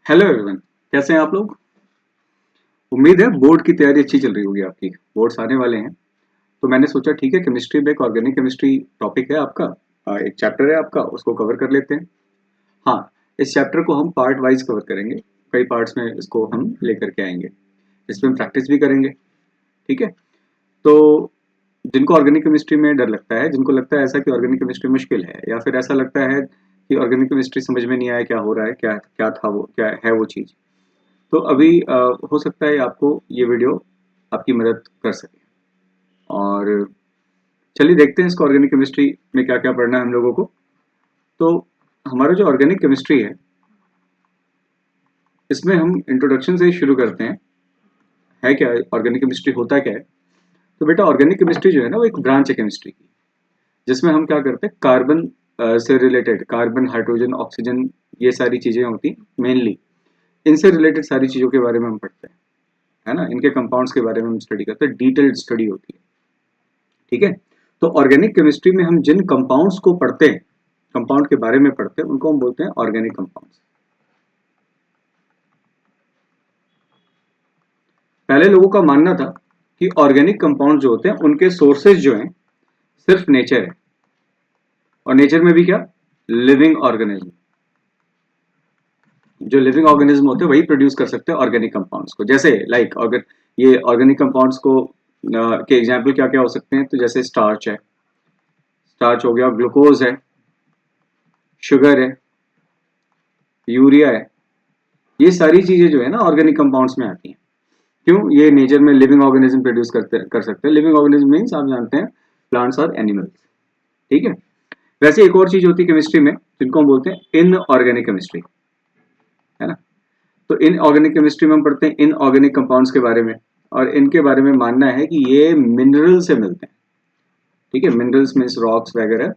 Hello everyone, कैसे हैं आप लोग। उम्मीद है बोर्ड की तैयारी अच्छी चल रही होगी आपकी। बोर्ड्स आने वाले हैं तो मैंने सोचा ठीक है, केमिस्ट्री में एक ऑर्गेनिक केमिस्ट्री टॉपिक है आपका। एक चैप्टर है आपका, उसको कवर कर लेते हैं। हाँ, इस चैप्टर को हम पार्ट वाइज कवर करेंगे। कई पार्ट्स में इसको हम लेकर के आएंगे। इसमें हम प्रैक्टिस भी करेंगे। ठीक है। तो जिनको ऑर्गेनिक केमिस्ट्री में डर लगता है, जिनको लगता है ऐसा कि ऑर्गेनिक केमिस्ट्री मुश्किल है, या फिर ऐसा लगता है कि ऑर्गेनिक केमिस्ट्री समझ में नहीं आया क्या हो रहा है, क्या क्या था वो, क्या है वो चीज़, तो अभी हो सकता है आपको ये वीडियो आपकी मदद कर सके। और चलिए देखते हैं इसको, ऑर्गेनिक केमिस्ट्री में क्या क्या पढ़ना है हम लोगों को। तो हमारा जो ऑर्गेनिक केमिस्ट्री है, इसमें हम इंट्रोडक्शन से ही शुरू करते हैं। है क्या ऑर्गेनिक केमिस्ट्री, होता क्या है। तो बेटा, ऑर्गेनिक केमिस्ट्री जो है ना, वो एक ब्रांच है केमिस्ट्री की, जिसमें हम क्या करते हैं, कार्बन से रिलेटेड, कार्बन, हाइड्रोजन, ऑक्सीजन, ये सारी चीजें होती मेनली, इनसे रिलेटेड सारी चीजों के बारे में हम पढ़ते हैं। है ना, इनके कंपाउंड्स के बारे में हम स्टडी करते हैं, डिटेल्ड स्टडी होती है। ठीक है। तो ऑर्गेनिक केमिस्ट्री में हम जिन कंपाउंड्स को पढ़ते हैं, कंपाउंड के बारे में पढ़ते हैं, उनको हम बोलते हैं ऑर्गेनिक कंपाउंड्स। पहले लोगों का मानना था कि ऑर्गेनिक कंपाउंड जो होते हैं उनके सोर्सेज जो हैं सिर्फ नेचर है, और नेचर में भी क्या, लिविंग ऑर्गेनिज्म। जो लिविंग ऑर्गेनिज्म होते हैं वही प्रोड्यूस कर सकते हैं ऑर्गेनिक कंपाउंड्स को। जैसे लाइक अगर ये ऑर्गेनिक कंपाउंड्स को के एग्जाम्पल क्या क्या हो सकते हैं, तो जैसे स्टार्च है, स्टार्च हो गया, ग्लूकोज है, शुगर है, यूरिया है, ये सारी चीजें जो है ना ऑर्गेनिक कंपाउंड्स में आती हैं। क्यों, ये नेचर में लिविंग ऑर्गेनिज्म प्रोड्यूस कर सकते हैं। लिविंग ऑर्गेनिज्म मीन्स आप जानते हैं प्लांट्स और एनिमल्स। ठीक है। वैसे एक और चीज होती है केमिस्ट्री में, जिनको हम बोलते हैं इनऑर्गेनिक केमिस्ट्री। है ना। तो इनऑर्गेनिक केमिस्ट्री में हम पढ़ते हैं इनऑर्गेनिक कंपाउंड्स के बारे में, और इनके बारे में मानना है कि ये मिनरल से मिलते हैं। ठीक है, मिनरल्स मीन्स रॉक्स वगैरह,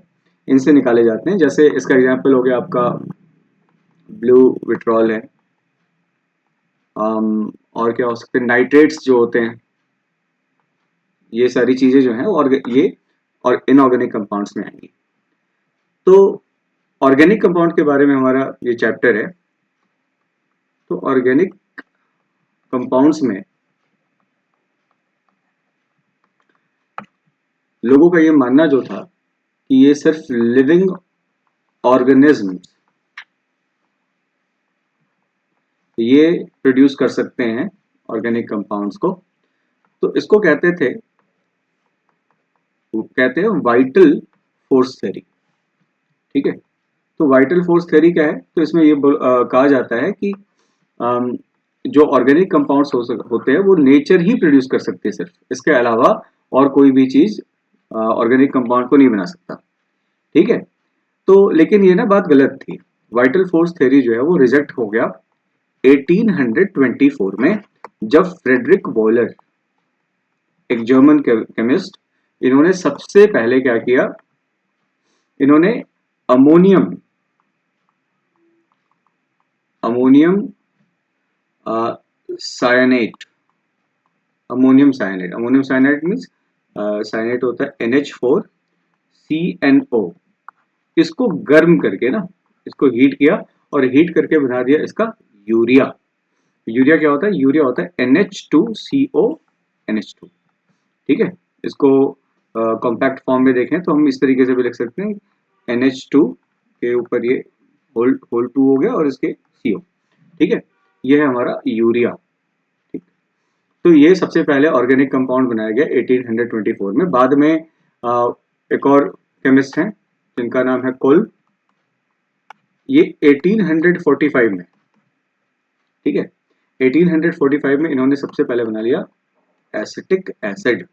इनसे निकाले जाते हैं। जैसे इसका एग्जाम्पल हो गया आपका ब्लू विट्रॉल है। और क्या हो सकते हैं, नाइट्रेट्स जो होते हैं, ये सारी चीजें जो हैं और ये और इनऑर्गेनिक कंपाउंड्स में आएंगी। तो ऑर्गेनिक कंपाउंड के बारे में हमारा ये चैप्टर है। तो ऑर्गेनिक कंपाउंड्स में लोगों का ये मानना जो था कि ये सिर्फ लिविंग ऑर्गेनिज्म ये प्रोड्यूस कर सकते हैं ऑर्गेनिक कंपाउंड्स को। तो इसको कहते हैं वाइटल फोर्स थ्योरी। ठीक है। तो वाइटल फोर्स थ्योरी क्या है, तो इसमें ये कहा जाता है कि अम, जो ऑर्गेनिक कंपाउंड्स होते हैं वो नेचर ही प्रोड्यूस कर सकते हैं, सिर्फ इसके अलावा और कोई भी चीज ऑर्गेनिक कंपाउंड को नहीं बना सकता। ठीक है। तो लेकिन ये ना बात गलत थी। वाइटल फोर्स थ्योरी जो है वो रिजेक्ट हो गया 1824 में, जब फ्रेडरिक वॉलर, एक जर्मन केमिस्ट, इन्होंने सबसे पहले क्या किया, इन्होंने ammonium ammonium cyanate ammonium cyanide means cyanide होता है NH4CNO। इसको गर्म करके ना, इसको हीट किया और हीट करके बना दिया इसका यूरिया। यूरिया क्या होता है, यूरिया होता है NH2CO NH2। ठीक है। इसको कॉम्पैक्ट फॉर्म में देखें तो हम इस तरीके से भी लिख सकते हैं, NH2 के ऊपर ये होल 2 हो गया और इसके CO। ठीक है। ये है हमारा यूरिया। ठीक। तो ये सबसे पहले ऑर्गेनिक कंपाउंड बनाया गया 1824 में। बाद में एक और केमिस्ट हैं जिनका नाम है कोल, ये 1845 में। ठीक है। 1845 में इन्होंने सबसे पहले बना लिया एसिटिक एसिड।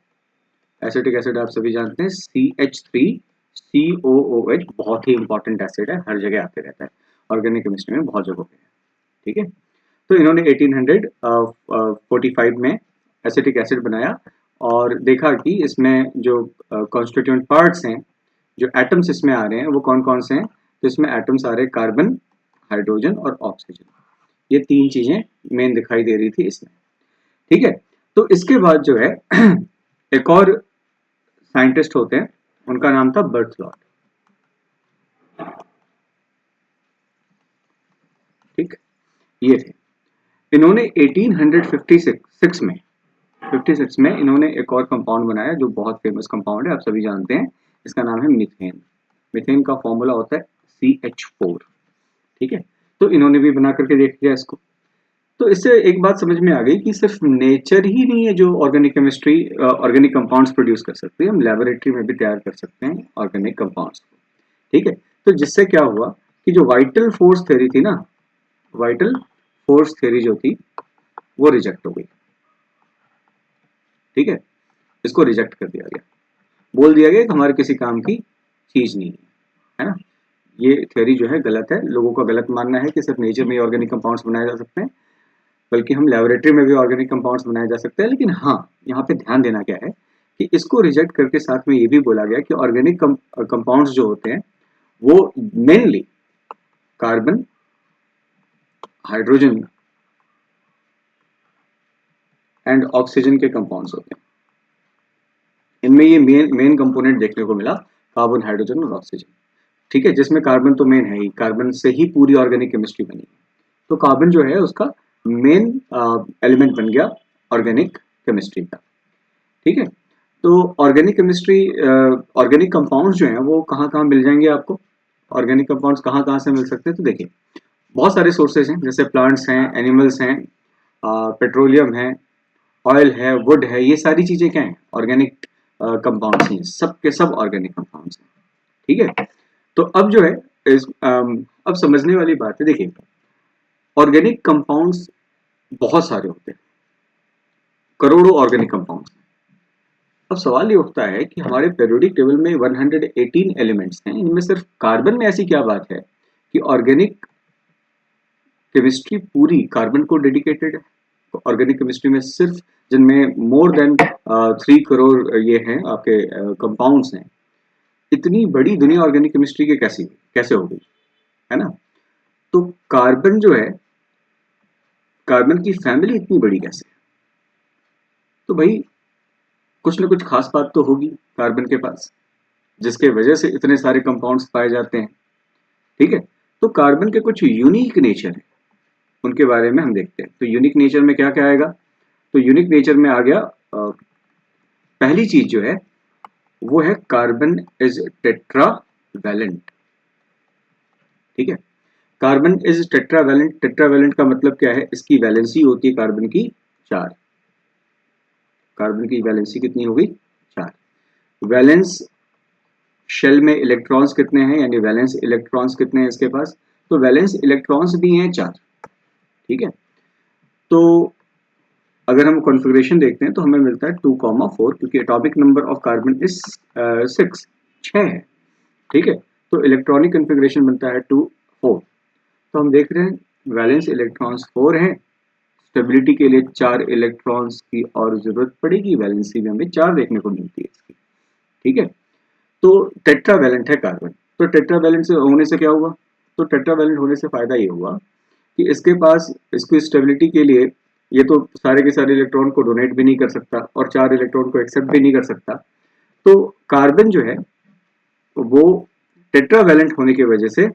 एसिटिक एसिड आप सभी जानते हैं, CH3COOH, बहुत ही इंपॉर्टेंट एसिड है, हर जगह आते रहता है ऑर्गेनिक केमिस्ट्री में, बहुत जगहों पे है। ठीक है। तो इन्होंने 1845 में एसिटिक एसिड बनाया और देखा कि इसमें जो कॉन्स्टिट्यूएंट पार्ट्स हैं, जो एटम्स इसमें आ रहे हैं वो कौन कौन से हैं। तो इसमें एटम्स आ रहे हैं कार्बन, हाइड्रोजन और ऑक्सीजन। ये तीन चीजें मेन दिखाई दे रही थी इसमें। ठीक है। तो इसके बाद जो है एक और साइंटिस्ट होते हैं, उनका नाम था बर्थलॉट। ठीक। ये थे। इन्होंने 1856 में 56 में इन्होंने एक और कंपाउंड बनाया जो बहुत फेमस कंपाउंड है, आप सभी जानते हैं, इसका नाम है मीथेन। मीथेन का फॉर्मूला होता है CH4। ठीक है, तो इन्होंने भी बना करके देख लिया इसको। तो इससे एक बात समझ में आ गई कि सिर्फ नेचर ही नहीं है जो organic chemistry organic compounds produce कर सकते हैं, हम लेबोरेटरी में भी तैयार कर सकते हैं ऑर्गेनिक कंपाउंड्स को। ठीक है, तो जिससे क्या हुआ कि जो वाइटल फोर्स थ्योरी थी ना, वाइटल फोर्स थ्योरी जो थी वो रिजेक्ट हो गई। ठीक है, इसको रिजेक्ट कर दिया गया, बोल दिया गया कि हमारे किसी काम की चीज नहीं है ना। ये थ्योरी जो है गलत है, लोगों का गलत मानना है कि सिर्फ नेचर में ही ऑर्गेनिक कंपाउंड्स बनाए जा सकते हैं, बल्कि हम लेबोरेटरी में भी ऑर्गेनिक कंपाउंड्स बनाए जा सकते हैं। लेकिन हाँ, यहाँ पे ध्यान देना क्या है कि इसको रिजेक्ट करके साथ में ये भी बोला गया कि ऑर्गेनिक कंपाउंड्स जो होते हैं वो mainly carbon, hydrogen and oxygen के कंपाउंड्स होते हैं। इनमें ये मेन कंपोनेंट देखने को मिला, कार्बन, हाइड्रोजन और ऑक्सीजन। ठीक है, जिसमें कार्बन तो मेन है ही, कार्बन से ही पूरी ऑर्गेनिक केमिस्ट्री बनी। तो कार्बन जो है उसका मेन एलिमेंट बन गया ऑर्गेनिक केमिस्ट्री का। ठीक है, तो ऑर्गेनिक केमिस्ट्री, ऑर्गेनिक कंपाउंड्स जो हैं वो कहाँ कहाँ मिल जाएंगे आपको, ऑर्गेनिक कंपाउंड्स कहाँ कहाँ से मिल सकते हैं? तो देखिए, बहुत सारे सोर्सेज हैं, जैसे प्लांट्स हैं, एनिमल्स हैं, पेट्रोलियम है, ऑयल है, वुड है, ये सारी चीजें क्या हैं? ऑर्गेनिक कंपाउंड्स हैं, सब के सब ऑर्गेनिक कंपाउंड्स हैं। ठीक है, तो अब जो है अब समझने वाली बात है, देखिए ऑर्गेनिक कंपाउंड्स बहुत सारे होते हैं, करोड़ों ऑर्गेनिक कंपाउंड्स। अब सवाल ये उठता है कि हमारे पेरियोडिक टेबल में 118 एलिमेंट्स हैं, इनमें सिर्फ कार्बन में ऐसी क्या बात है कि ऑर्गेनिक केमिस्ट्री पूरी कार्बन को डेडिकेटेड है? ऑर्गेनिक केमिस्ट्री में सिर्फ, जिनमें मोर देन 3 करोड़ ये हैं आपके कंपाउंड्स हैं, इतनी बड़ी दुनिया ऑर्गेनिक केमिस्ट्री की कैसे हो गई, है ना? तो कार्बन जो है, कार्बन की फैमिली इतनी बड़ी कैसे? तो भाई कुछ ना कुछ खास बात तो होगी कार्बन के पास, जिसके वजह से इतने सारे कंपाउंड्स पाए जाते हैं। ठीक है, तो कार्बन के कुछ यूनिक नेचर है, उनके बारे में हम देखते हैं। तो यूनिक नेचर में क्या क्या आएगा? तो यूनिक नेचर में आ गया, पहली चीज जो है वो है कार्बन इज टेट्रावैलेंट। ठीक है, कार्बन इज टेट्रावैलेंट। टेट्रावैलेंट का मतलब क्या है? इसकी वैलेंसी होती है कार्बन की 4। कार्बन की वैलेंसी कितनी होगी? 4। वैलेंस शेल में इलेक्ट्रॉन्स कितने हैं, यानी वैलेंस इलेक्ट्रॉन्स कितने हैं इसके पास? तो वैलेंस इलेक्ट्रॉन्स भी हैं 4। ठीक है, तो अगर हम कॉन्फ़िगरेशन देखते हैं तो हमें मिलता है 2,4, क्योंकि atomic number of carbon is 6 है। ठीक है, तो इलेक्ट्रॉनिक कॉन्फ़िगरेशन बनता है 2,4। तो हम देख रहे हैं वैलेंस इलेक्ट्रॉन्स 4 हैं, स्टेबिलिटी के लिए 4 इलेक्ट्रॉन्स की और जरूरत पड़ेगी, वैलेंसी में हमें 4 देखने को मिलती है इसकी। ठीक है, तो टेट्रावैलेंट है कार्बन। तो टेट्रावैलेंट से होने से क्या हुआ? तो टेट्रावैलेंट होने से फायदा ये हुआ कि इसके पास, इसकी स्टेबिलिटी के लिए, ये तो सारे के सारे इलेक्ट्रॉन को डोनेट भी नहीं कर सकता और 4 इलेक्ट्रॉन को एक्सेप्ट भी नहीं कर सकता। तो कार्बन जो है वो टेट्रावैलेंट होने की वजह से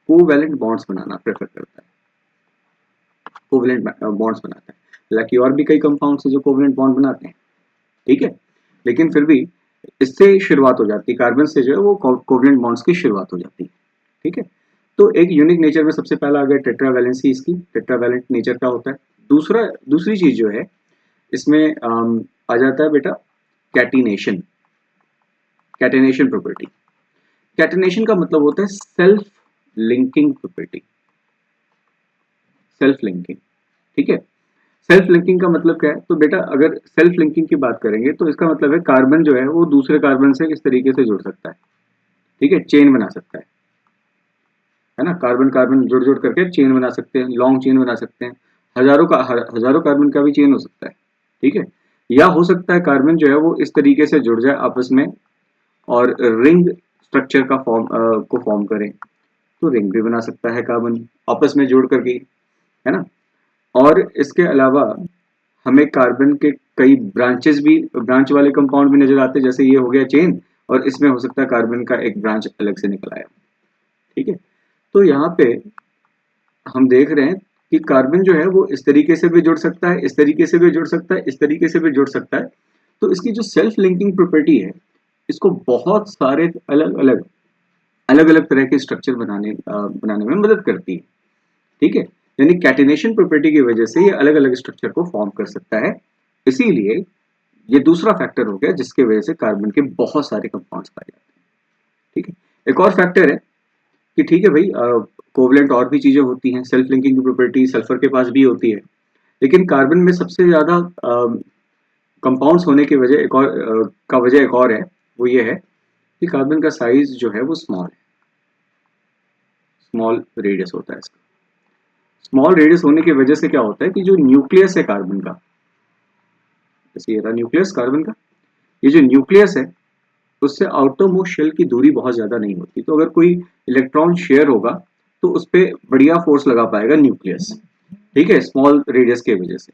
कोवैलेंट बॉन्ड्स बनाना प्रेफर करता है, कोवैलेंट बॉन्ड्स बनाता है। हालांकि और भी कई कंपाउंड्स हैं जो कोवैलेंट बॉन्ड बनाते हैं। ठीक है, लेकिन फिर भी इससे शुरुआत हो जाती है, कार्बन से जो है वो कोवैलेंट बॉन्ड्स की शुरुआत हो जाती है। ठीक है, तो एक यूनिक नेचर में सबसे पहला आ गया टेट्रावैलेंसी, इसकी टेट्रावैलेंट नेचर का होता है। दूसरी चीज जो है इसमें आ जाता है बेटा कैटिनेशन। कैटिनेशन प्रॉपर्टी, कैटिनेशन का मतलब होता है self linking property, self linking. ठीक है, सेल्फ लिंकिंग का मतलब क्या है? तो बेटा अगर सेल्फ लिंकिंग की बात करेंगे तो इसका मतलब है कार्बन जो है वो दूसरे कार्बन से किस तरीके से जुड़ सकता है। ठीक है, चेन बना सकता है ना, कार्बन कार्बन जुड़ जुड़ करके चेन बना सकते हैं, लॉन्ग चेन बना सकते हैं, हजारों कार्बन का भी चेन हो सकता है। ठीक है, या हो सकता है कार्बन जो है वो इस तरीके से जुड़ जाए आपस में और रिंग स्ट्रक्चर का फॉर्म करें, तो रिंग भी बना सकता है कार्बन आपस में जोड़ करके, है ना। और इसके अलावा हमें कार्बन के कई ब्रांच वाले कंपाउंड भी नजर आते हैं, जैसे ये हो गया चेन, और इसमें हो सकता है कार्बन का एक ब्रांच अलग से निकल आया। ठीक है, तो यहाँ पे हम देख रहे हैं कि कार्बन जो है वो इस तरीके से भी जुड़ सकता है, इस तरीके से भी जुड़ सकता है, इस तरीके से भी जुड़ सकता है। तो इसकी जो सेल्फ लिंकिंग प्रॉपर्टी है, इसको बहुत सारे अलग अलग तरह के स्ट्रक्चर बनाने में मदद करती है। ठीक है, यानी कैटिनेशन प्रॉपर्टी की वजह से ये अलग अलग स्ट्रक्चर को फॉर्म कर सकता है। इसीलिए ये दूसरा फैक्टर हो गया जिसके वजह से कार्बन के बहुत सारे कंपाउंड्स पाए जाते हैं। ठीक है, एक और फैक्टर है कि ठीक है भाई, कोवलेंट और भी चीजें होती हैं, सेल्फ लिंकिंग की प्रॉपर्टी सल्फर के पास भी होती है, लेकिन कार्बन में सबसे ज्यादा कंपाउंड्स होने की वजह एक और है, वो ये है कि कार्बन का साइज जो है वो स्मॉल है, स्मॉल रेडियस होता है इसका। स्मॉल रेडियस होने की वजह से क्या होता है कि जो न्यूक्लियस है कार्बन का, जैसे ये रहा न्यूक्लियस कार्बन का, ये जो न्यूक्लियस है उससे आउटर मोस्ट शेल की दूरी बहुत ज्यादा नहीं होती। तो अगर कोई इलेक्ट्रॉन शेयर होगा तो उस पर बढ़िया फोर्स लगा पाएगा न्यूक्लियस। ठीक है, स्मॉल रेडियस की वजह से,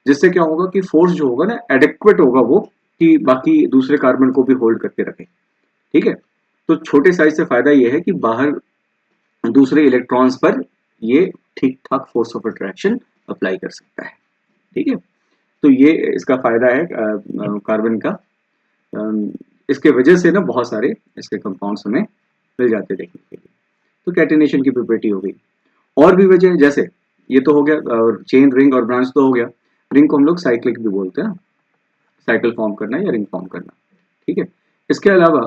जिससे क्या होगा कि फोर्स जो होगा ना एडेक्वेट होगा वो, कि बाकी दूसरे कार्बन को भी होल्ड करके रखे। ठीक है, तो छोटे साइज से फायदा ये है कि बाहर दूसरे इलेक्ट्रॉन्स पर ये ठीक ठाक फोर्स ऑफ अट्रैक्शन अप्लाई कर सकता है। ठीक है, तो ये इसका फायदा है कार्बन का। इसके वजह से ना बहुत सारे इसके कंपाउंड्स हमें मिल जाते देखने के लिए। तो कैटिनेशन की प्रॉपर्टी हो गई। और भी वजह, जैसे ये तो हो गया चेन, रिंग और ब्रांच तो हो गया। रिंग को हम लोग साइक्लिक भी बोलते हैं, साइकिल फॉर्म करना या रिंग फॉर्म करना। ठीक है, इसके अलावा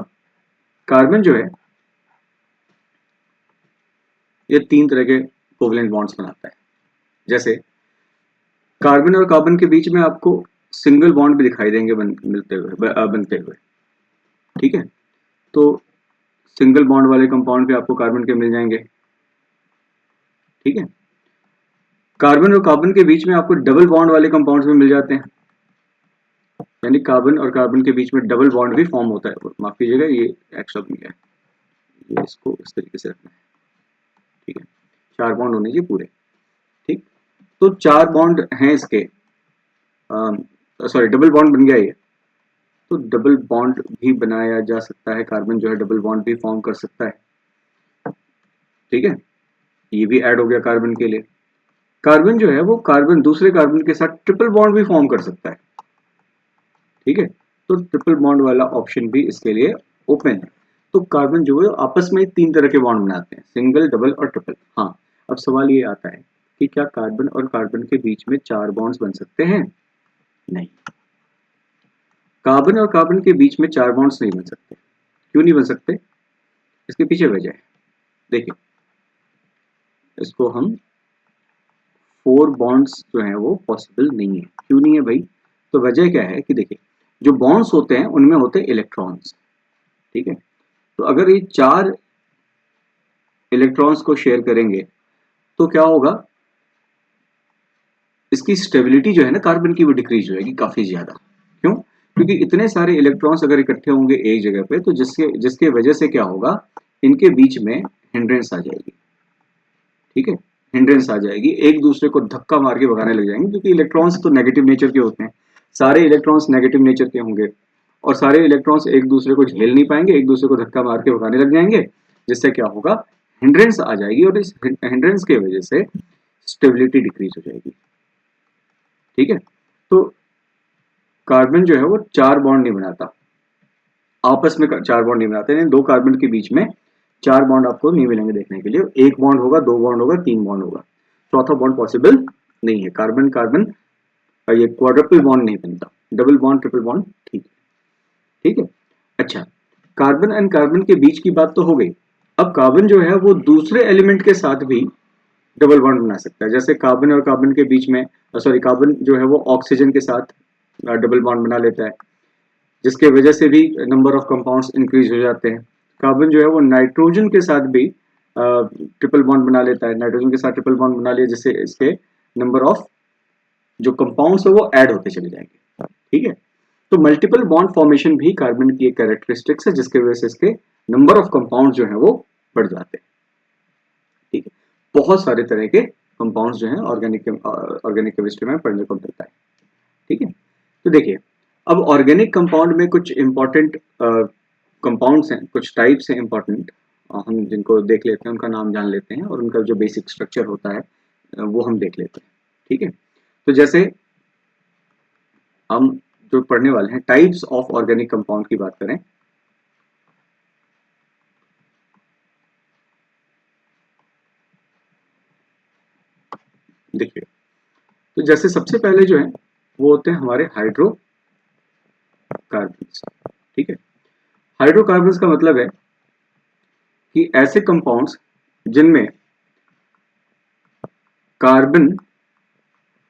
कार्बन जो है ये 3 तरह के कोवलेंट बॉन्ड्स बनाता है। जैसे कार्बन और कार्बन के बीच में आपको सिंगल बॉन्ड भी दिखाई देंगे बनते हुए। ठीक है, तो सिंगल बॉन्ड वाले कंपाउंड भी आपको कार्बन के मिल जाएंगे। ठीक है, कार्बन और कार्बन के बीच में आपको डबल बॉन्ड वाले कंपाउंड्स भी मिल जाते हैं, यानी कार्बन और कार्बन के बीच में डबल बॉन्ड भी फॉर्म होता है। माफ कीजिएगा, ये एक्स्ट्रा मिल गया है, ये इसको इस तरीके से रखना है। ठीक है, 4 बॉन्ड होने चाहिए पूरे। ठीक, तो 4 बॉन्ड हैं इसके, सॉरी डबल बॉन्ड बन गया ये। तो डबल बॉन्ड भी बनाया जा सकता है, कार्बन जो है डबल बॉन्ड भी फॉर्म कर सकता है। ठीक है, ये भी ऐड हो गया कार्बन के लिए। कार्बन जो है वो कार्बन दूसरे कार्बन के साथ ट्रिपल बॉन्ड भी फॉर्म कर सकता है। ठीक है, तो ट्रिपल बॉन्ड वाला ऑप्शन भी इसके लिए ओपन है। तो कार्बन जो है आपस में 3 तरह के बॉन्ड बनाते हैं, सिंगल, डबल और ट्रिपल। हाँ, अब सवाल ये आता है कि क्या कार्बन और कार्बन के बीच में 4 बॉन्ड्स बन सकते हैं? नहीं, कार्बन और कार्बन के बीच में 4 बॉन्ड्स नहीं बन सकते। क्यों नहीं बन सकते? इसके पीछे वजह है। देखिए, इसको हम 4 बॉन्ड्स जो हैं वो पॉसिबल नहीं है। क्यों नहीं है भाई? तो वजह क्या है कि देखिए, जो बॉन्ड्स होते हैं उनमें होते हैं इलेक्ट्रॉन्स। ठीक है, तो अगर ये 4 इलेक्ट्रॉन्स को शेयर करेंगे तो क्या होगा, इसकी स्टेबिलिटी जो है ना कार्बन की वो डिक्रीज हो जाएगी काफी ज्यादा। क्यों? क्योंकि इतने सारे इलेक्ट्रॉन्स अगर इकट्ठे होंगे एक जगह पे, तो जिसके जिसके वजह से क्या होगा, इनके बीच में हिंड्रेंस आ जाएगी। ठीक है, हिंड्रेंस आ जाएगी, एक दूसरे को धक्का मार के भगाने लग जाएंगे, क्योंकि इलेक्ट्रॉन्स तो नेगेटिव नेचर के होते हैं, सारे इलेक्ट्रॉन्स नेगेटिव नेचर के होंगे, और सारे इलेक्ट्रॉन्स एक दूसरे को झेल नहीं पाएंगे, एक दूसरे को धक्का मार के भगाने लग जाएंगे, जिससे क्या होगा, हिंड्रेंस आ जाएगी, और इस हिंड्रेंस की वजह से स्टेबिलिटी डिक्रीज हो जाएगी। ठीक है, तो कार्बन जो है वो 4 बॉन्ड नहीं बनाता, आपस में 4 बॉन्ड नहीं बनाते, यानी 2 कार्बन के बीच में 4 बॉन्ड आपको नहीं मिलेंगे देखने के लिए। 1 बॉन्ड होगा, 2 बॉन्ड होगा, 3 बॉन्ड होगा, चौथा बॉन्ड पॉसिबल नहीं है। कार्बन कार्बन ये क्वाड्रपल बॉन्ड नहीं बनता, डबल बॉन्ड, ट्रिपल बॉन्ड ठीक है। ठीक है, अच्छा, कार्बन एंड कार्बन के बीच की बात तो हो गई। अब कार्बन जो है वो दूसरे एलिमेंट के साथ भी डबल बॉन्ड बना सकता है। जैसे कार्बन और कार्बन के बीच में, सॉरी, कार्बन जो है वो ऑक्सीजन के साथ डबल बॉन्ड बना लेता है, जिसके वजह से भी नंबर ऑफ कंपाउंड्स इंक्रीज हो जाते हैं। कार्बन जो है वो नाइट्रोजन के साथ भी ट्रिपल बॉन्ड बना लेता है, नाइट्रोजन के साथ ट्रिपल बॉन्ड बना लिया, जिससे इसके नंबर ऑफ जो कंपाउंड्स है वो ऐड होते चले जाएंगे। ठीक है, तो मल्टीपल बॉन्ड फॉर्मेशन भी कार्बन की एक कैरेक्टरिस्टिक्स है, जिसके वजह से इसके नंबर ऑफ कंपाउंड जो है वो बढ़ जाते हैं। ठीक है, बहुत सारे तरह के कंपाउंड्स जो है ऑर्गेनिक केमिस्ट्री में पढ़ने को मिलता है। ठीक है, तो देखिए, अब ऑर्गेनिक कंपाउंड में कुछ इंपॉर्टेंट कंपाउंड्स हैं, कुछ टाइप्स हैं इंपॉर्टेंट, हम जिनको देख लेते हैं उनका नाम जान लेते हैं और उनका जो बेसिक स्ट्रक्चर होता है वो हम देख लेते हैं। ठीक है, तो जैसे हम जो पढ़ने वाले हैं टाइप्स ऑफ ऑर्गेनिक कंपाउंड की बात करें, देखिए तो जैसे सबसे पहले जो है वो होते हैं हमारे हाइड्रोकार्बन्स। ठीक है, हाइड्रोकार्बन्स का मतलब है कि ऐसे कंपाउंड्स जिनमें कार्बन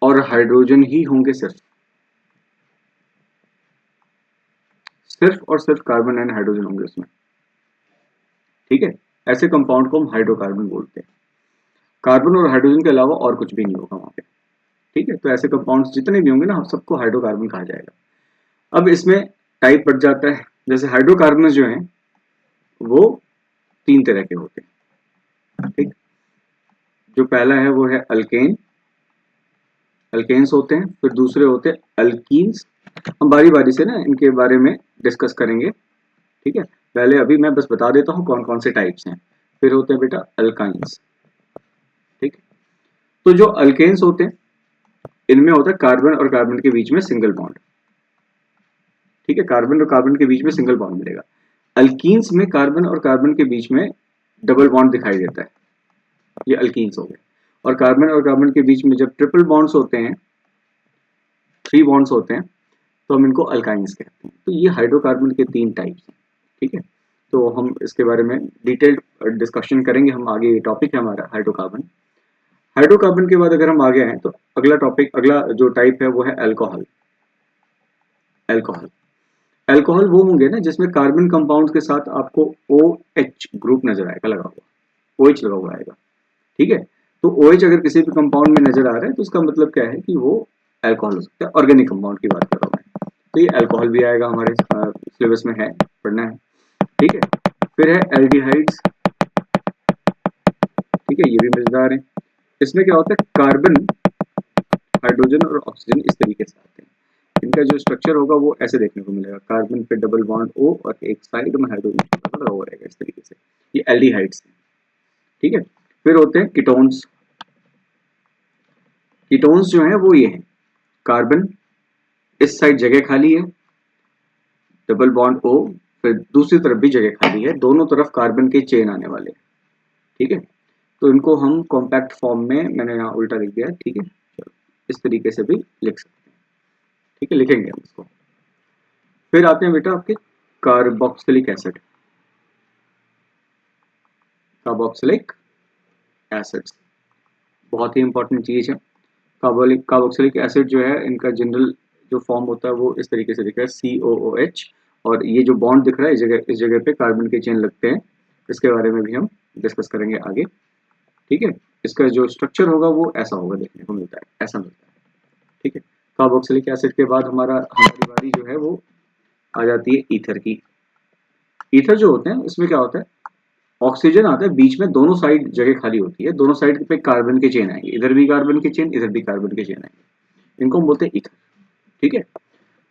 और हाइड्रोजन ही होंगे, सिर्फ और सिर्फ कार्बन एंड हाइड्रोजन होंगे उसमें। ठीक है, ऐसे कंपाउंड को हम हाइड्रोकार्बन बोलते हैं। कार्बन और हाइड्रोजन के अलावा और कुछ भी नहीं होगा वहां पे। ठीक है, तो ऐसे कंपाउंड्स जितने भी होंगे ना, हम सबको हाइड्रोकार्बन कहा जाएगा। अब इसमें टाइप बढ़ जाता है। जैसे हाइड्रोकार्बन जो हैं वो 3 तरह के होते हैं। ठीक, जो पहला है वो है अल्केन, अल्केन्स होते हैं। फिर दूसरे होते हैं अल्कीन्स। हम बारी बारी से ना इनके बारे में डिस्कस करेंगे। ठीक है, पहले अभी मैं बस बता देता हूँ कौन कौन से टाइप्स हैं। फिर होते हैं बेटा अल्काइंस। ठीक, तो जो अल्केन्स होते हैं इनमें होता है कार्बन और कार्बन के बीच में सिंगल बॉन्ड। ठीक है, कार्बन और कार्बन के बीच में सिंगल बॉन्ड मिलेगा। अल्कीन्स में कार्बन और कार्बन के बीच में डबल बॉन्ड दिखाई देता है, ये अल्कीन्स हो गए। और कार्बन और कार्बन के बीच में जब ट्रिपल बॉन्ड्स होते हैं, 3 बॉन्ड्स होते हैं, तो हम इनको अल्काइंस कहते हैं। तो ये हाइड्रोकार्बन के 3 टाइप्स हैं। ठीक है, तो हम इसके बारे में डिटेल्ड डिस्कशन करेंगे हम आगे। ये टॉपिक है हमारा हाइड्रोकार्बन। हाइड्रोकार्बन के बाद अगर हम आगे आए तो अगला टॉपिक, अगला जो टाइप है वो है अल्कोहल। अल्कोहल, अल्कोहल वो होंगे ना जिसमें कार्बन कंपाउंड के साथ आपको OH ग्रुप नजर आएगा, लगा हुआ OH लगा हुआ आएगा। ठीक है, तो OH अगर किसी भी कंपाउंड में नजर आ रहा है तो उसका मतलब क्या है कि वो अल्कोहल हो सकता है। ऑर्गेनिक कंपाउंड की बात कर रहा हूँ मैं, तो ये अल्कोहल भी आएगा हमारे सिलेबस में, है पढ़ना है। ठीक है, फिर है एल्डिहाइड्स। ठीक है, ये भी मजेदार है। इसमें क्या होता है, कार्बन, हाइड्रोजन और ऑक्सीजन इस तरीके से आते हैं। इनका जो स्ट्रक्चर होगा वो ऐसे देखने को मिलेगा, कार्बन पे डबल बॉन्ड O और एक साइड में हाइड्रोजन लगा हुआ रहेगा इस तरीके से। ये एल्डिहाइड्स हैं। ठीक है, फिर होते हैं कीटोन्स। कीटोन्स जो है वो ये हैं, कार्बन इस साइड जगह खाली है, डबल बॉन्ड O, फिर दूसरी तरफ भी जगह खाली है, दोनों तरफ कार्बन के चेन आने वाले। ठीक है, तो इनको हम कॉम्पैक्ट फॉर्म में, मैंने यहाँ उल्टा लिख दिया है। ठीक है, चलो इस तरीके से भी लिख सकते हैं। ठीक है, लिखेंगे हम इसको। फिर आते हैं बेटा आपके कार्बोक्सिलिक एसिड। कार्बोक्सिलिक एसिड्स बहुत ही इंपॉर्टेंट चीज है। कार्बोक्सिलिक एसिड जो है, इनका जनरल जो फॉर्म होता है वो इस तरीके से दिख रहा है, COOH। और ये जो बॉन्ड दिख रहा है इस जगह पे कार्बन के चेन लगते हैं। इसके बारे में भी हम डिस्कस करेंगे आगे। ठीक है, इसका जो स्ट्रक्चर होगा वो ऐसा होगा, देखने को मिलता है, ऐसा मिलता है। ठीक है, कार्बोक्सिलिक एसिड के बाद हमारी बारी जो है वो आ जाती है ईथर की। ईथर जो होते हैं इसमें क्या होता है, ऑक्सीजन आता है, बीच में दोनों साइड जगह खाली होती है, दोनों साइड पे कार्बन के चेन आएंगे, इधर भी कार्बन के चेन, इधर भी कार्बन के चेन आएंगे। इनको हम बोलते हैं ईथर। ठीक है,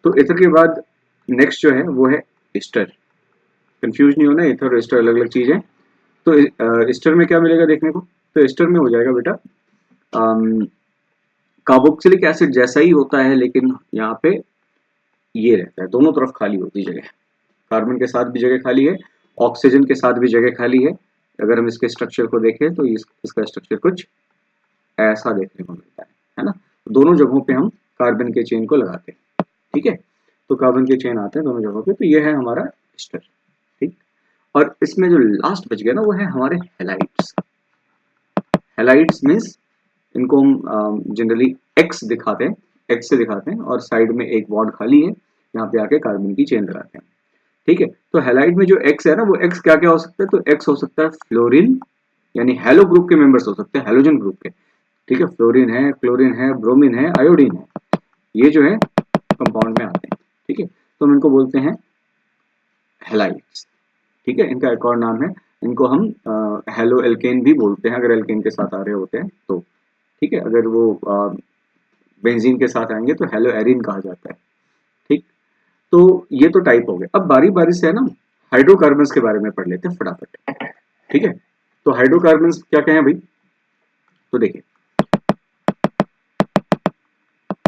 तो ईथर के बाद नेक्स्ट जो है वो है एस्टर। कंफ्यूज नहीं होना, ईथर और एस्टर अलग अलग चीज है। तो एस्टर में क्या मिलेगा देखने को, तो एस्टर में हो जाएगा बेटा कार्बोक्सिलिक एसिड जैसा ही होता है, लेकिन यहाँ पे ये रहता है, दोनों तरफ खाली होती है जगह। कार्बन के साथ भी जगह खाली है, ऑक्सीजन के साथ भी जगह खाली है। अगर हम इसके स्ट्रक्चर को देखें तो इसका स्ट्रक्चर कुछ ऐसा देखने को मिलता है ना। दोनों जगहों पे हम कार्बन के चेन को लगाते हैं। ठीक है, तो कार्बन के चेन आते हैं दोनों जगहों पे, तो ये है हमारा एस्टर। ठीक, और इसमें जो लास्ट बच गया ना वो है हमारे हेलाइड्स। हेलाइड्स मीन्स इनको हम जनरली एक्स दिखाते हैं, एक्स से दिखाते हैं, और साइड में एक बॉन्ड खाली है, यहाँ पे आके कार्बन की चेन लगाते हैं। ठीक है, तो हेलाइड में जो एक्स है ना, वो एक्स क्या क्या हो सकता है, तो एक्स हो सकता है फ्लोरीन, यानी हेलो ग्रुप के मेंबर्स हो सकते हैं, हेलोजन ग्रुप के। ठीक है, फ्लोरीन है, क्लोरीन है, ब्रोमीन है, आयोडीन है, ये जो है कंपाउंड में आते हैं। ठीक है, तो हम इनको बोलते हैं हेलाइड्स। ठीक है, इनका एक और नाम है, इनको हम हेलो एल्केन भी बोलते हैं अगर एल्केन के साथ आ रहे होते हैं तो। ठीक है, अगर वो बेंजीन के साथ आएंगे तो हेलो एरिन कहा जाता है। ठीक, तो ये तो टाइप हो गए। अब बारी बारी से है ना हाइड्रोकार्बन्स के बारे में पढ़ लेते हैं फटाफट। ठीक है। तो हाइड्रोकार्बन्स क्या क्या है भाई, तो देखिए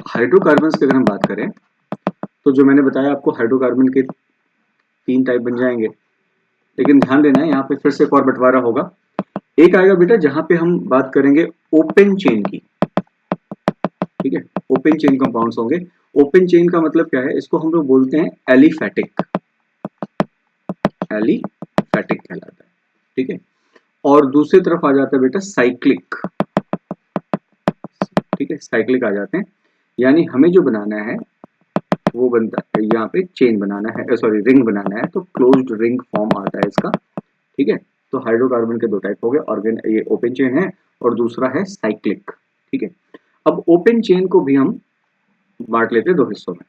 हाइड्रोकार्बन्स की अगर हम बात करें तो जो मैंने बताया आपको हाइड्रोकार्बन के 3 टाइप बन जाएंगे, लेकिन ध्यान देना है यहाँ पे फिर से एक और बंटवारा होगा। एक आएगा बेटा जहां पे हम बात करेंगे ओपन चेन की, ठीक है, ओपन चेन कंपाउंड्स होंगे। ओपन चेन का मतलब क्या है, इसको हम लोग बोलते हैं एलिफैटिक, एलिफैटिक कहलाता है, ठीक है। और दूसरी तरफ आ जाता है बेटा साइक्लिक, ठीक है, साइक्लिक आ जाते हैं, यानी हमें जो बनाना है वो बनता है यहाँ पे चेन बनाना है, सॉरी रिंग बनाना है, तो क्लोज्ड रिंग फॉर्म आता है इसका, ठीक है। तो हाइड्रोकार्बन के 2 टाइप हो गए, ऑर्गेन ये ओपन चेन है और दूसरा है साइक्लिक, ठीक है। अब ओपन चेन को भी हम बांट लेते हैं 2 हिस्सों में,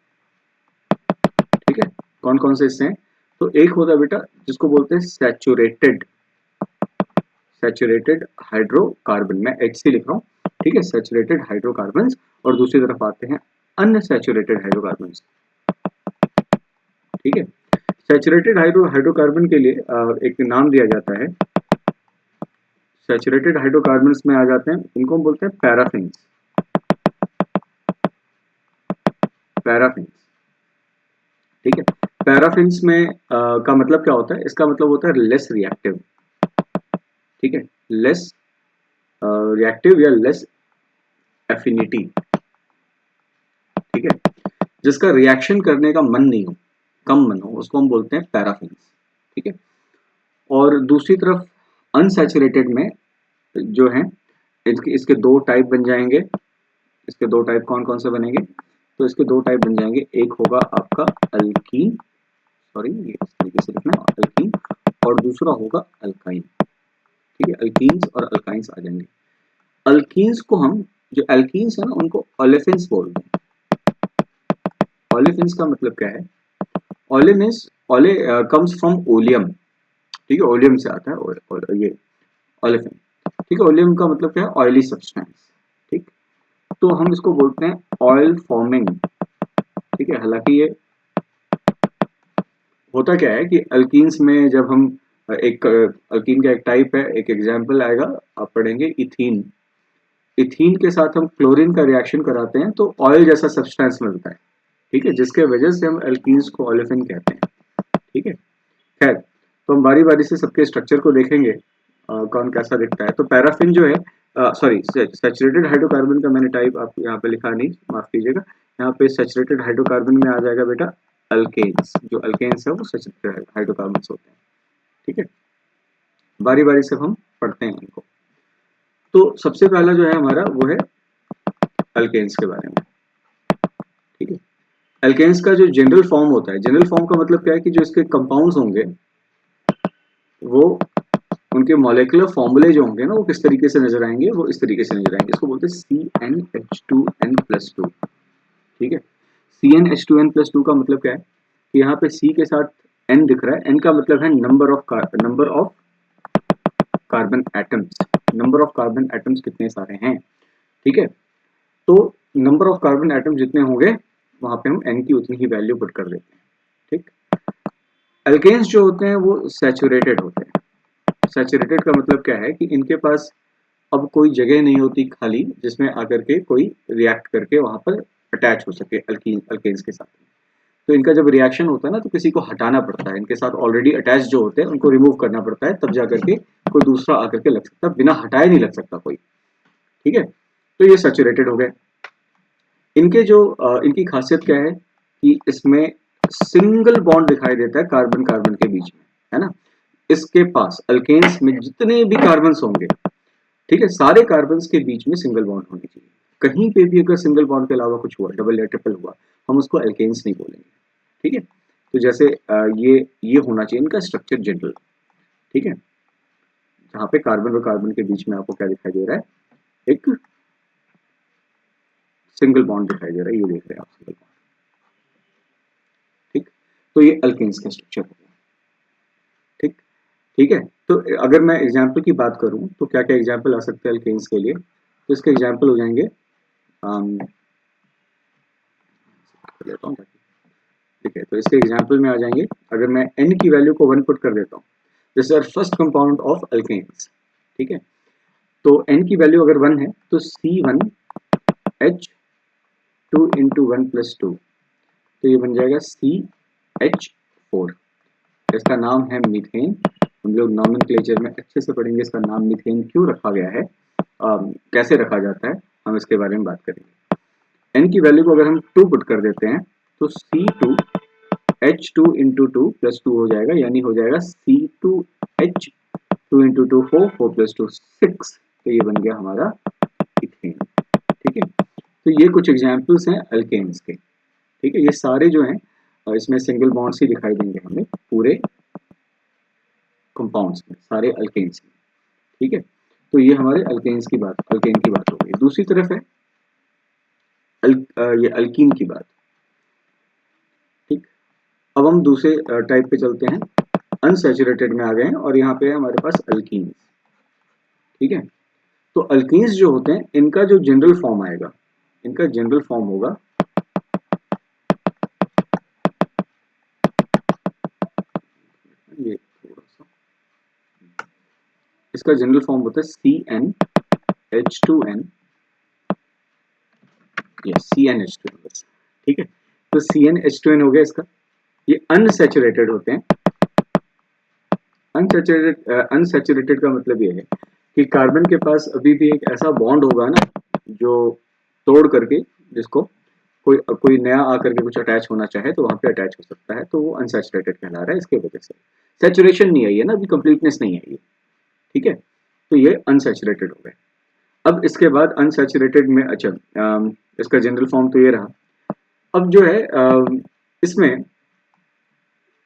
ठीक है। कौन कौन से हिस्से हैं, तो एक होता है बेटा जिसको बोलते हैं सैचुरेटेड, सैचुरेटेड हाइड्रोकार्बन, मैं HC लिख रहा हूँ, ठीक है, सैचुरेटेड हाइड्रोकार्बन। और दूसरी तरफ आते हैं अनसैचुरेटेड हाइड्रोकार्बन, ठीक है। सैचुरेटेड हाइड्रोकार्बन के लिए एक नाम दिया जाता है, सैचुरेटेड हाइड्रोकार्बन में आ जाते हैं, इनको हम बोलते हैं पैराफिन्स, पैराफिन्स, ठीक है। पैराफिन्स में का मतलब क्या होता है, इसका मतलब होता है लेस रिएक्टिव, ठीक है, लेस रिएक्टिव या लेस एफिनिटी, ठीक है, जिसका रिएक्शन करने का मन नहीं हो, कम मन हो, उसको हम बोलते हैं पैराफिन्स, ठीक है। और दूसरी तरफ अनसैचुरेटेड में जो है इसके 2 टाइप बन जाएंगे, इसके 2 टाइप कौन कौन से बनेंगे, तो इसके 2 टाइप बन जाएंगे, एक होगा आपका अल्कीन, सॉरी ये इस तरीके से लिखना है अल्कीन, और दूसरा होगा अल्काइन, ठीक है, अल्कीन्स और अल्काइंस आ जाएंगे। अल्कीन्स को हम, जो अल्कीन्स है ना उनको ओलेफिन्स बोलते हैं। ओलेफिन्स का मतलब क्या है, ओले मीन्स ओले कम्स फ्रॉम ओलियम, ठीक है, ओलियम से आता है और ये ओलेफिन, ठीक है। ओलियम का मतलब क्या है, ऑयली सब्सटेंस, ठीक। तो हम इसको बोलते हैं ऑयल फॉर्मिंग, ठीक है। हालांकि ये होता क्या है कि अल्कीन्स में जब हम एक अल्कीन का एक टाइप है, एक एग्जांपल आएगा, आप पढ़ेंगे इथीन, इथीन के साथ हम क्लोरीन का रिएक्शन कराते हैं तो ऑयल जैसा सब्सटेंस मिलता है, ठीक है, जिसके वजह से हम एल्कीन्स को ओलेफिन कहते हैं, ठीक है। खैर, तो हम बारी बारी से सबके स्ट्रक्चर को देखेंगे, कौन कैसा दिखता है। तो पैराफिन जो है, सॉरी सैचुरेटेड हाइड्रोकार्बन का मैंने टाइप आप यहाँ पे लिखा नहीं, माफ कीजिएगा, यहाँ पे सैचुरेटेड हाइड्रोकार्बन में आ जाएगा बेटा अल्केन्स, जो अल्केन्स है वो सैचुरेटेड हाइड्रोकार्बन होते हैं, ठीक है। बारी बारी से हम पढ़ते हैं इनको। तो सबसे पहला जो है हमारा वो है अल्केन्स के बारे में, ठीक है। अल्केन्स का जो जनरल फॉर्म होता है, जनरल फॉर्म का मतलब क्या है कि जो इसके कंपाउंड्स होंगे वो उनके मॉलिक्यूलर फॉर्मूले जो होंगे ना वो किस तरीके से नजर आएंगे, वो इस तरीके से नजर आएंगे, इसको बोलते हैं CnH2n+2, ठीक है। CnH2n+2 का मतलब क्या है कि यहाँ पे C के साथ N दिख रहा है, N का मतलब है number of carbon atoms, number of carbon atoms कितने सारे हैं, ठीक है। तो नंबर ऑफ कार्बन एटम जितने होंगे वहां पे हम N की उतनी ही वैल्यू पुट कर देते हैं, ठीक। अल्केन्स जो होते हैं वो सैचुरेटेड होते हैं, सैचुरेटेड का मतलब क्या है कि इनके पास अब कोई जगह नहीं होती खाली जिसमें आकर के कोई रिएक्ट करके वहां पर अटैच हो सके अल्केन्स के साथ। तो इनका जब रिएक्शन होता है ना तो किसी को हटाना पड़ता है, इनके साथ ऑलरेडी अटैच जो होते हैं उनको रिमूव करना पड़ता है, तब जाकर के कोई दूसरा आकर के लग सकता है, बिना हटाए नहीं लग सकता कोई, ठीक है। तो ये सैचुरेटेड हो गए। इनके जो इनकी खासियत क्या है कि इसमें सिंगल बॉन्ड दिखाई देता है कार्बन कार्बन के बीच में, है ना। इसके पास अल्केन्स में जितने भी कार्बन होंगे, ठीक है, सारे कार्बन के बीच में सिंगल बॉन्ड होनी चाहिए। कहीं पे भी अगर सिंगल बॉन्ड के अलावा कुछ हुआ, डबल या ट्रिपल हुआ, हम उसको एल्केन्स नहीं बोलेंगे, ठीक है। तो जैसे ये होना चाहिए इनका स्ट्रक्चर जनरल, ठीक है, जहाँ पे कार्बन और कार्बन के बीच में आपको क्या दिखाई दे रहा है, एक सिंगल बॉन्ड दिखाई दे रहा है, ये देख रहे हैं आप सिंगल बॉन्ड, ठीक। तो ये अल्केन्स का स्ट्रक्चर हो गया, ठीक, ठीक है। तो अगर मैं एग्जाम्पल की बात करूं तो क्या क्या एग्जाम्पल आ सकते हैं अल्केन्स के लिए, तो इसके एग्जाम्पल हो जाएंगे, लेता हूँ, ठीक है। तो इसके एग्जाम्पल में आ जाएंगे, अगर मैं n की वैल्यू को 1 पुट कर देता हूँ this are first compound of alkanes, ठीक है। तो n की वैल्यू अगर 1 है तो C1H2 इंटू 1+2, तो ये बन जाएगा CH4। इसका नाम है मीथेन। हम लोग नॉमेनक्लेचर में अच्छे से पढ़ेंगे इसका नाम मीथेन क्यों रखा गया है, कैसे रखा जाता है, हम इसके बारे में बात करेंगे। n की वैल्यू को अगर हम 2 पुट कर देते हैं तो C2H2 इंटू 2 प्लस 2 हो जाएगा, यानी हो जाएगा C2H2 इंटू 2 4, 4 प्लस 2 6, तो ये बन गया हमारा इथेन, ठीक है। तो ये कुछ एग्जाम्पल्स हैं अल्केन्स के, ठीक है। ये सारे जो हैं इसमें सिंगल बॉन्ड्स ही दिखाई देंगे हमें पूरे कंपाउंड्स में, सारे अल्केन्स में, ठीक है। तो ये हमारे अल्केन की बात हो गई। दूसरी तरफ है ये अल्कीन की बात, ठीक। अब हम दूसरे टाइप पे चलते हैं, अनसैचुरेटेड में आ गए हैं और यहाँ पे हमारे पास अल्कीन्स, ठीक है। तो अल्कीन्स जो होते हैं इनका जो जनरल फॉर्म आएगा, इनका जनरल फॉर्म होगा, ये थोड़ा सा, इसका जनरल फॉर्म होता है CnH2n, ये CnH2n, ठीक है। तो CnH2n हो गया इसका। ये अनसैचुरेटेड होते हैं। अनसैचुरेटेड का मतलब ये है कि कार्बन के पास अभी भी एक ऐसा बॉन्ड होगा ना जो तोड़ करके, जिसको कोई नया आकर के कुछ अटैच होना चाहे तो वहां पे अटैच हो सकता है, तो वो अनसैचुरेटेड कहला रहा है। इसके वजह से सैचुरेशन नहीं आई है ना, अभी कंप्लीटनेस नहीं आई है, ठीक है। तो ये अनसैचुरेटेड हो गए। अब इसके बाद अनसैचुरेटेड में, अच्छा इसका जनरल फॉर्म तो ये रहा। अब जो है इसमें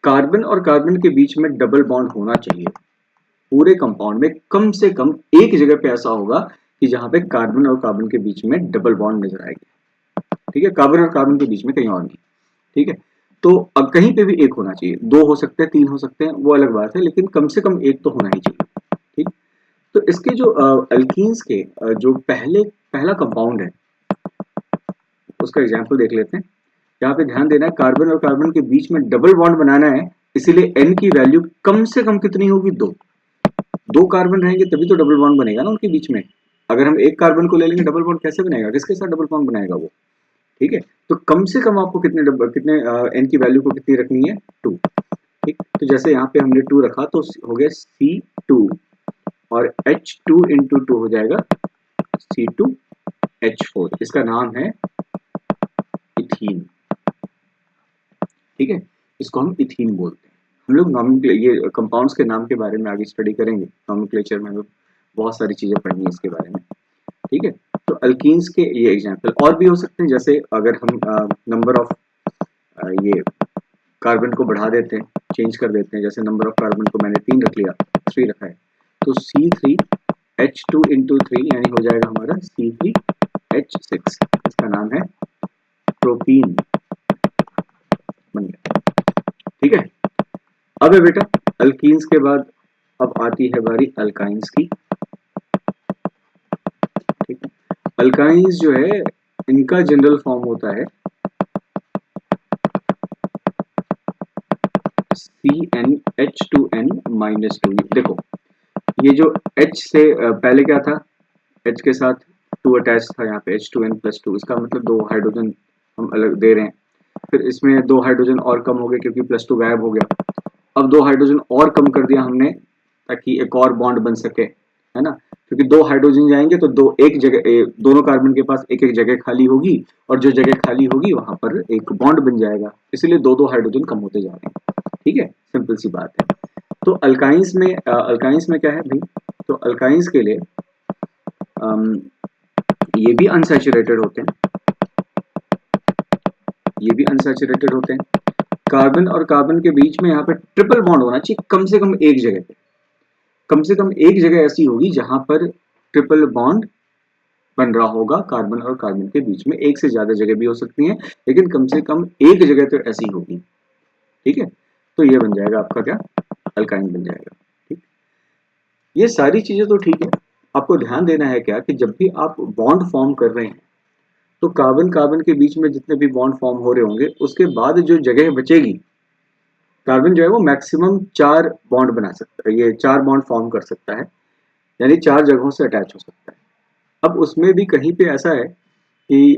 कार्बन और कार्बन के बीच में डबल बॉन्ड होना चाहिए। पूरे कंपाउंड में कम से कम एक जगह पे ऐसा होगा कि जहां पे कार्बन और कार्बन के बीच में डबल बॉन्ड नजर आएगी, ठीक है। कार्बन और कार्बन के बीच में कहीं और नहीं, ठीक है। तो अब कहीं पे भी एक होना चाहिए, 2 हो सकते हैं, 3 हो सकते हैं, वो अलग बात है, लेकिन कम से कम एक तो होना ही चाहिए, ठीक। तो इसके जो अल्कीन्स के जो पहला कंपाउंड है उसका एग्जाम्पल देख लेते हैं। यहाँ पे ध्यान देना है, कार्बन और कार्बन के बीच में डबल बॉन्ड बनाना है, इसीलिए n की वैल्यू कम से कम कितनी होगी, 2 कार्बन रहेंगे तभी तो डबल बॉन्ड बनेगा ना उनके बीच में। अगर हम एक कार्बन को ले लेंगे, डबल बॉन्ड कैसे बनेगा, किसके साथ डबल बॉन्ड बनाएगा वो, ठीक है। तो कम से कम आपको कितने n की वैल्यू को कितनी रखनी है, 2, ठीक। तो जैसे यहाँ पे हमने 2 रखा तो हो गया C2 और H2 इंटू 2 हो जाएगा C2H4, इसका नाम है इथीन, ठीक है। इसको हम इथीन बोलते हैं। हम लोग ये कंपाउंड्स के नाम के बारे में आगे स्टडी करेंगे, नॉमेनक्लेचर में हमें बहुत सारी चीजें पढ़नी है इसके बारे में, ठीक है। तो अल्कीन्स के ये एग्जांपल और भी हो सकते हैं, जैसे अगर हम नंबर ऑफ ये कार्बन को बढ़ा देते हैं, चेंज कर देते हैं, जैसे नंबर ऑफ कार्बन को मैंने 3 रख लिया, 3 रखा है, तो C3H2 इंटू 3 यानी हो जाएगा हमारा C3H6, इसका नाम है प्रोपीन, बन गया, ठीक है। अब है बेटा अल्कीन्स के बाद अब आती है बारी अल्काइंस की, ठीक है। अल्काइंस जो है इनका जनरल फॉर्म होता है CnH2n-2। देखो ये जो H से पहले क्या था, H के साथ 2 अटैच था, यहाँ पे H2n+2, इसका मतलब 2 हाइड्रोजन हम अलग दे रहे हैं। फिर इसमें 2 हाइड्रोजन और कम हो गए क्योंकि +2 गायब हो गया। अब 2 हाइड्रोजन और कम कर दिया हमने ताकि एक और बॉन्ड बन सके, है ना, क्योंकि 2 हाइड्रोजन जाएंगे तो एक जगह दोनों कार्बन के पास एक जगह खाली होगी, और जो जगह खाली होगी वहां पर एक बॉन्ड बन जाएगा, इसलिए 2 हाइड्रोजन कम होते जा रहे हैं, ठीक है। सिंपल सी बात है। तो अल्काइंस में क्या है भाई, तो अल्काइंस के लिए ये भी अनसैचुरेटेड होते हैं, ये भी अनसैचुरेटेड होते हैं। कार्बन और कार्बन के बीच में यहाँ पे ट्रिपल बॉन्ड होना चाहिए, कम से कम एक जगह पे, कम से कम एक जगह ऐसी होगी जहां पर ट्रिपल बॉन्ड बन रहा होगा कार्बन और कार्बन के बीच में। एक से ज्यादा जगह भी हो सकती हैं, लेकिन कम से कम एक जगह तो ऐसी होगी, ठीक है। तो ये बन जाएगा आपका क्या, अल्काइन बन जाएगा, ठीक। ये सारी चीजें तो ठीक है, आपको ध्यान देना है क्या कि जब भी आप बॉन्ड फॉर्म कर रहे हैं तो कार्बन कार्बन के बीच में जितने भी बॉन्ड फॉर्म हो रहे होंगे उसके बाद जो जगह बचेगी कार्बन जो है वो मैक्सिमम 4 बॉन्ड बना सकता है, ये 4 बॉन्ड फॉर्म कर सकता है, यानी 4 जगहों से अटैच हो सकता है। अब उसमें भी कहीं पे ऐसा है कि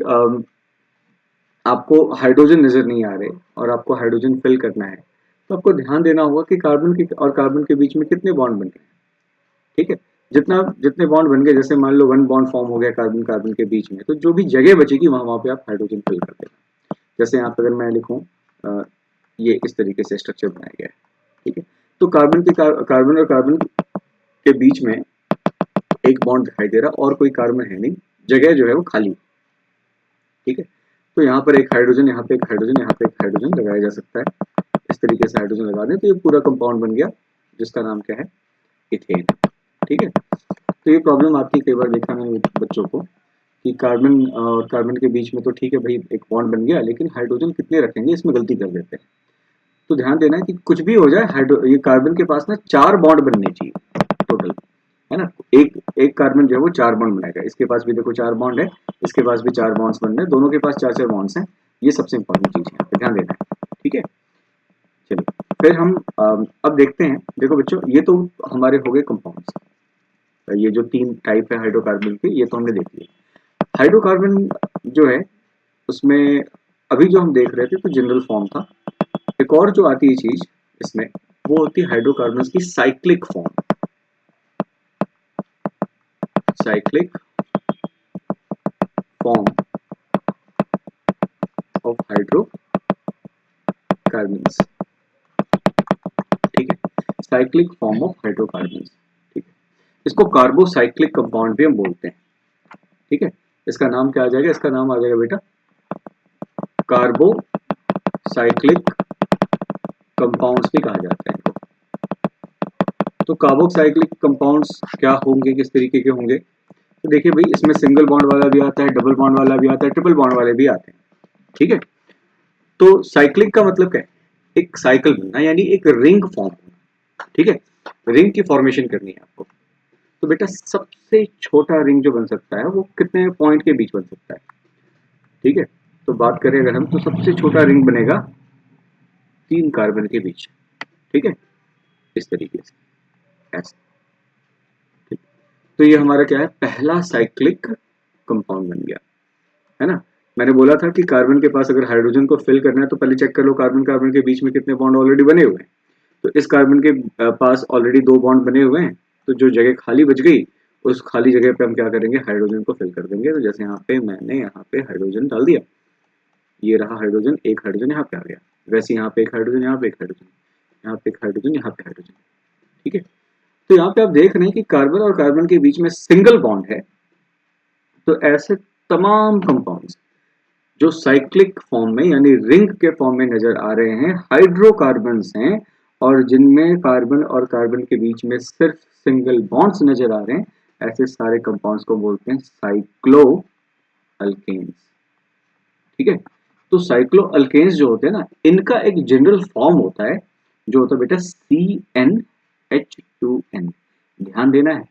आपको हाइड्रोजन नजर नहीं आ रहे और आपको हाइड्रोजन फिल करना है, तो आपको ध्यान देना होगा कि कार्बन के और कार्बन के बीच में कितने बॉन्ड बन रहे हैं। ठीक है, जितने बॉन्ड बन गए, जैसे मान लो 1 बॉन्ड फॉर्म हो गया कार्बन कार्बन के बीच में, तो जो भी जगह बचेगी वहां पे आप हाइड्रोजन फिल कर देना। जैसे यहाँ पे अगर मैं लिखूं, ये इस तरीके से स्ट्रक्चर बनाया गया है। ठीक है, तो कार्बन और कार्बन के बीच में एक बॉन्ड दिखाई दे रहा और कोई कार्बन है नहीं, जगह जो है वो खाली। ठीक है, तो यहाँ पर एक हाइड्रोजन, यहाँ पे एक हाइड्रोजन, यहाँ पे एक हाइड्रोजन लगाया जा सकता है। इस तरीके से हाइड्रोजन लगा दें तो ये पूरा कंपाउंड बन गया, जिसका नाम क्या है, इथेन। ठीक है, तो ये प्रॉब्लम आती है कई बार, देखा मैंने बच्चों को कि कार्बन और कार्बन के बीच में तो ठीक है भाई एक बॉन्ड बन गया, लेकिन हाइड्रोजन कितने रखेंगे, इसमें गलती कर देते हैं। तो ध्यान देना है कि कुछ भी हो जाए, ये कार्बन के पास ना 4 बॉन्ड बनने चाहिए टोटल, है ना। एक एक कार्बन जो है वो 4 बॉन्ड बनाएगा, इसके पास भी देखो 4 बॉन्ड है, इसके पास भी 4 बॉन्ड्स बन रहे हैं, दोनों के पास 4-4 बॉन्ड्स हैं। ये सबसे इंपॉर्टेंट चीज है, यहाँ पे ध्यान देना है। ठीक है, चलिए फिर हम अब देखते हैं। देखो बच्चों, ये तो हमारे हो गए कंपाउंड्स, ये जो 3 टाइप है हाइड्रोकार्बन के, ये तो हमने देख लिए। हाइड्रोकार्बन जो है उसमें अभी जो हम देख रहे थे तो जनरल फॉर्म था। एक और जो आती है चीज इसमें, वो होती है हाइड्रोकार्बन की cyclic form. Cyclic form of hydrocarbons. ठीक है, साइक्लिक फॉर्म ऑफ हाइड्रोकार्बन्स। ठीक है, इसको कार्बोसाइक्लिक कंपाउंड भी हम बोलते हैं। ठीक है, इसका नाम क्या आ जाएगा, इसका नाम आ जाएगा बेटा कार्बोसाइक्लिक कंपाउंड्स भी कहा जाता है इनको। तो कार्बोक्साइक्लिक कंपाउंड्स क्या होंगे, किस तरीके के होंगे, तो देखिए भाई इसमें सिंगल बॉन्ड वाला भी आता है, डबल बॉन्ड वाला भी आता है, ट्रिपल बॉन्ड वाले भी आते हैं। ठीक है, तो साइक्लिक का मतलब क्या है, एक साइकिल बनना, यानी एक रिंग फॉर्म होना। ठीक है, रिंग की फॉर्मेशन करनी है आपको। तो बेटा सबसे छोटा रिंग जो बन सकता है वो कितने पॉइंट के बीच बन सकता है। ठीक है, तो बात करें अगर हम, तो सबसे छोटा रिंग बनेगा 3 कार्बन के बीच। ठीक है, इस तरीके से ऐसे। ठीक, तो ये हमारा क्या है, पहला साइक्लिक कंपाउंड बन गया, है ना। मैंने बोला था कि कार्बन के पास अगर हाइड्रोजन को फिल करना है तो पहले चेक कर लो कार्बन कार्बन के बीच में कितने बॉन्ड ऑलरेडी बने हुए हैं। तो इस कार्बन के पास ऑलरेडी 2 बॉन्ड बने हुए हैं, तो जो जगह खाली बच गई, उस खाली जगह पे हम क्या करेंगे, हाइड्रोजन को फिल कर देंगे। तो जैसे यहाँ पे मैंने यहाँ पे हाइड्रोजन डाल दिया, ये रहा हाइड्रोजन, एक हाइड्रोजन यहाँ पे आ गया। वैसे यहाँ पे एक हाइड्रोजन, यहाँ पे एक हाइड्रोजन, यहाँ पे एक हाइड्रोजन, यहाँ पे हाइड्रोजन। ठीक है, तो यहाँ पे आप देख रहे हैं कि कार्बन और कार्बन के बीच में सिंगल बॉन्ड है। तो ऐसे तमाम कंपाउंड्स जो साइक्लिक फॉर्म में यानी रिंग के फॉर्म में नजर आ रहे हैं, हाइड्रोकार्बन्स हैं, और जिनमें कार्बन और कार्बन के बीच में सिर्फ सिंगल बॉन्ड्स नजर आ रहे हैं, ऐसे सारे कंपाउंड्स को बोलते हैं साइक्लो अल्केन्स। ठीक है, तो साइक्लो अल्केन्स जो होते हैं ना, इनका एक जनरल फॉर्म होता है जो होता है बेटा CnH2n। ध्यान देना है,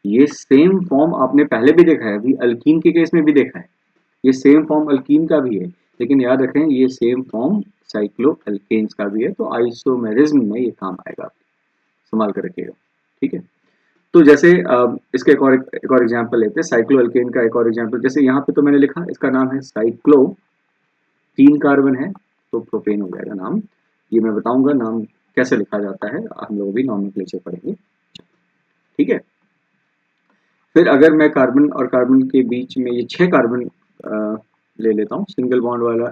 ये सेम फॉर्म आपने पहले भी देखा है, अभी अल्कीन के केस में भी देखा है, ये सेम फॉर्म अल्कीन का भी है, लेकिन याद रखें ये सेम फॉर्म साइक्लो अल्केन्स का भी है। तो आइसोमेरिज्म में ये काम आएगा, संभाल कर रखिएगा। ठीक है, तो जैसे इसके एक और एग्जांपल लेते हैं, साइक्लो अल्केन का एक और एग्जांपल। जैसे यहाँ पे तो मैंने लिखा, इसका नाम है साइक्लो, 3 कार्बन है तो प्रोपेन हो जाएगा नाम। ये मैं बताऊंगा नाम कैसे लिखा जाता है, हम लोग भी नॉमेनक्लेचर पढ़ेंगे। ठीक है, फिर अगर मैं कार्बन और कार्बन के बीच में ये 6 कार्बन ले लेता हूँ, सिंगल बॉन्ड वाला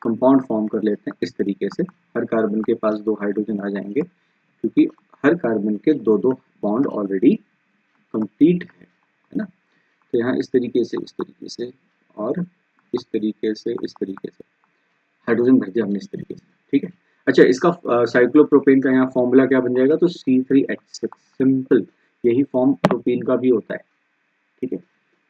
कंपाउंड फॉर्म कर लेते हैं इस तरीके से। हर कार्बन के पास 2 हाइड्रोजन आ जाएंगे, क्योंकि हर कार्बन के 2-2 बॉन्ड ऑलरेडी कंप्लीट है ना। तो यहाँ इस तरीके से, इस तरीके से और इस तरीके से, इस तरीके से हाइड्रोजन भर दिया हमने इस तरीके से। ठीक है, अच्छा इसका साइक्लोप्रोपेन का यहाँ फॉर्मूला क्या बन जाएगा, तो C3H6, सिंपल। यही फॉर्म प्रोपेन का भी होता है। ठीक है,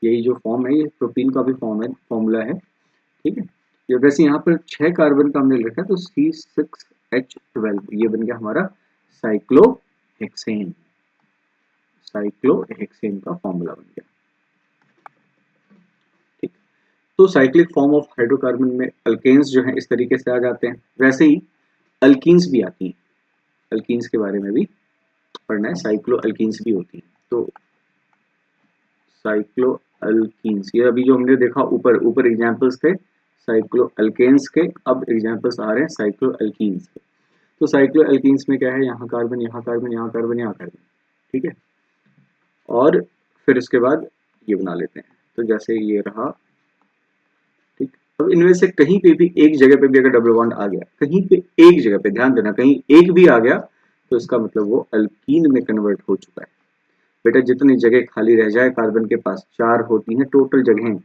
यही जो फॉर्म है ये प्रोपेन का भी फॉर्म है, फॉर्मूला है। ठीक है, ये वैसे यहाँ पर 6 कार्बन का हमने लिखा है, तो C6H12 ये बन गया हमारा साइक्लोहेक्सेन। साइक्लोहेक्सेन का फॉर्मूला बन गया। ठीक, तो साइक्लिक फॉर्म ऑफ हाइड्रोकार्बन में अल्केन्स जो है इस तरीके से आ जाते हैं। वैसे ही अल्कीन्स भी आती हैं, अल्कीन्स के बारे में भी पढ़ना है, साइक्लो अल्कीन्स भी होती हैं। तो साइक्लो अल्कीन्स, ये अभी जो हमने देखा ऊपर ऊपर एग्जांपल्स थे साइक्लो अल्केन्स के, अब एग्जांपल्स आ रहे हैं साइक्लो अल्कीन्स के। तो साइक्लो अल्कीन्स में क्या है, यहाँ कार्बन, यहाँ कार्बन, यहाँ कार्बन, यहाँ कार्बन, ठीक है। और फिर उसके बाद ये बना लेते हैं, तो जैसे ये रहा, ठीक। अब इनमें से कहीं पे भी एक जगह पे भी अगर डबल बॉन्ड आ गया, कहीं पे एक जगह पे, ध्यान देना, कहीं एक भी आ गया तो इसका मतलब वो अल्कीन में कन्वर्ट हो चुका है। बेटा जितनी जगह खाली रह जाए कार्बन के पास, 4 होती हैं टोटल जगहें,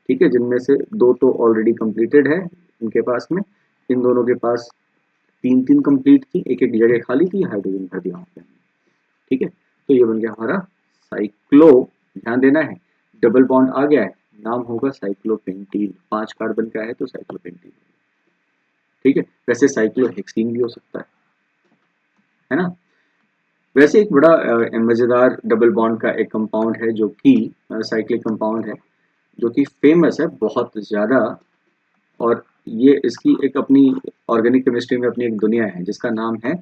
ठीक है, जिनमें से 2 तो ऑलरेडी कंप्लीटेड है इनके पास में, इन दोनों के पास 3 कंप्लीट थी, एक एक जगह खाली थी, हाइड्रोजन भर दिया वहाँ पे, ठीक है। तो ये बन गया हमारा साइक्लो, ध्यान देना है, डबल बॉन्ड आ गया है, नाम होगा साइक्लोपेंटीन, 5 कार्बन का है तो साइक्लोपेंटीन, ठीक है। वैसे साइक्लोहेक्सीन भी हो सकता है ना। वैसे एक बड़ा मजेदार डबल बॉन्ड का एक कंपाउंड है जो कि साइक्लिक कंपाउंड है, जो कि फेमस है बहुत ज्यादा, और ये इसकी एक अपनी ऑर्गेनिक केमिस्ट्री में अपनी एक दुनिया है, जिसका नाम है,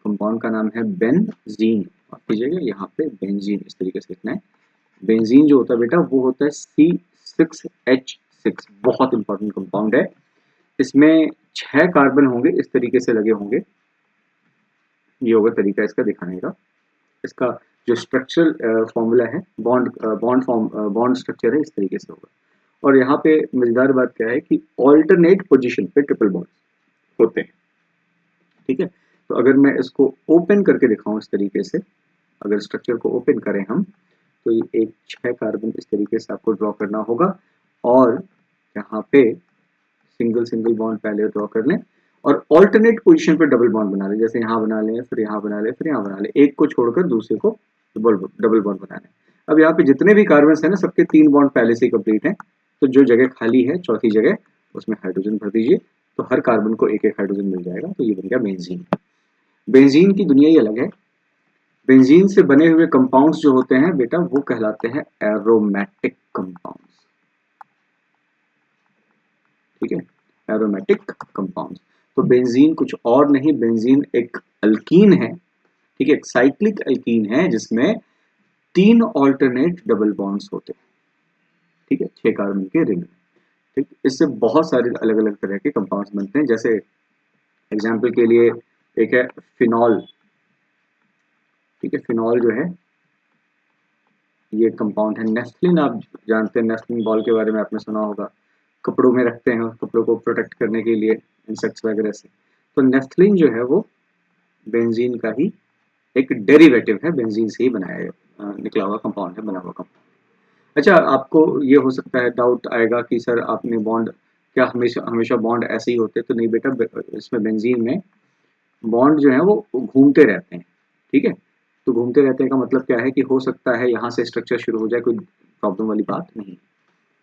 कंपाउंड का नाम है बेंजीन। माफ कीजिएगा, यहाँ पे बेंजीन इस तरीके से लिखना है। बेंजीन जो होता है बेटा वो होता है C6H6, बहुत इंपॉर्टेंट कंपाउंड है। इसमें 6 कार्बन होंगे, इस तरीके से लगे होंगे, ये होगा तरीका इसका दिखाने का। इसका जो स्ट्रक्चरल फॉर्मूला है, बॉन्ड स्ट्रक्चर है, इस तरीके से होगा। और यहाँ पे मजेदार बात क्या है कि ऑल्टरनेट पोजीशन पे ट्रिपल बॉन्ड होते हैं, ठीक है। तो अगर मैं इसको ओपन करके दिखाऊं इस तरीके से, अगर स्ट्रक्चर को ओपन करें हम, तो ये एक 6 कार्बन इस तरीके से आपको ड्रॉ करना होगा, और यहाँ पे सिंगल सिंगल बॉन्ड पहले ड्रॉ कर लें, और ऑल्टरनेट पोजीशन पे डबल बॉन्ड बना लें, जैसे यहाँ बना लें, फिर यहाँ बना लें, फिर यहाँ बना लें, एक को छोड़कर दूसरे को डबल बॉन्ड बना लें। अब यहाँ पे जितने भी कार्बन है ना, सबके 3 बॉन्ड पहले से ही कंप्लीट है, तो जो जगह खाली है चौथी जगह, उसमें हाइड्रोजन भर दीजिए, तो हर कार्बन को एक एक हाइड्रोजन मिल जाएगा, तो ये बन गया बेंजीन। बेंजीन की दुनिया ही अलग है। बेंजीन से बने हुए कंपाउंड्स जो होते हैं बेटा वो कहलाते हैं एरोमेटिक कंपाउंड्स, ठीक है, एरोमेटिक कंपाउंड्स। तो बेंजीन कुछ और नहीं, बेंजीन एक अल्कीन है, ठीक है, एक साइक्लिक अल्कीन है जिसमें 3 ऑल्टरनेट डबल बॉन्ड्स होते हैं, ठीक है, 6 कार्बन के रिंग, ठीक। इससे बहुत सारे अलग अलग तरह के कंपाउंड्स बनते हैं, जैसे एग्जाम्पल के लिए एक है फिनॉल, ठीक है, फिनॉल जो है ये कंपाउंड है। नेफ्थलीन आप जानते हैं, नेफ्थलीन बॉल के बारे में आपने सुना होगा, कपड़ों में रखते हैं, कपड़ों को प्रोटेक्ट करने के लिए इंसेक्ट्स वगैरह से। तो नेफ्थलीन जो है वो बेंजीन का ही एक डेरिवेटिव है, बेंजीन से ही बनाया निकला हुआ कंपाउंड है, बना हुआ कंपाउंड। अच्छा, आपको ये हो सकता है डाउट आएगा कि सर आपने बॉन्ड क्या हमेशा हमेशा बॉन्ड ऐसे ही होते, तो नहीं बेटा, इसमें बेंजीन में बॉन्ड जो है वो घूमते रहते हैं, ठीक है। तो घूमते रहते हैं का मतलब क्या है कि हो सकता है यहाँ से स्ट्रक्चर शुरू हो जाए, कोई प्रॉब्लम वाली बात नहीं,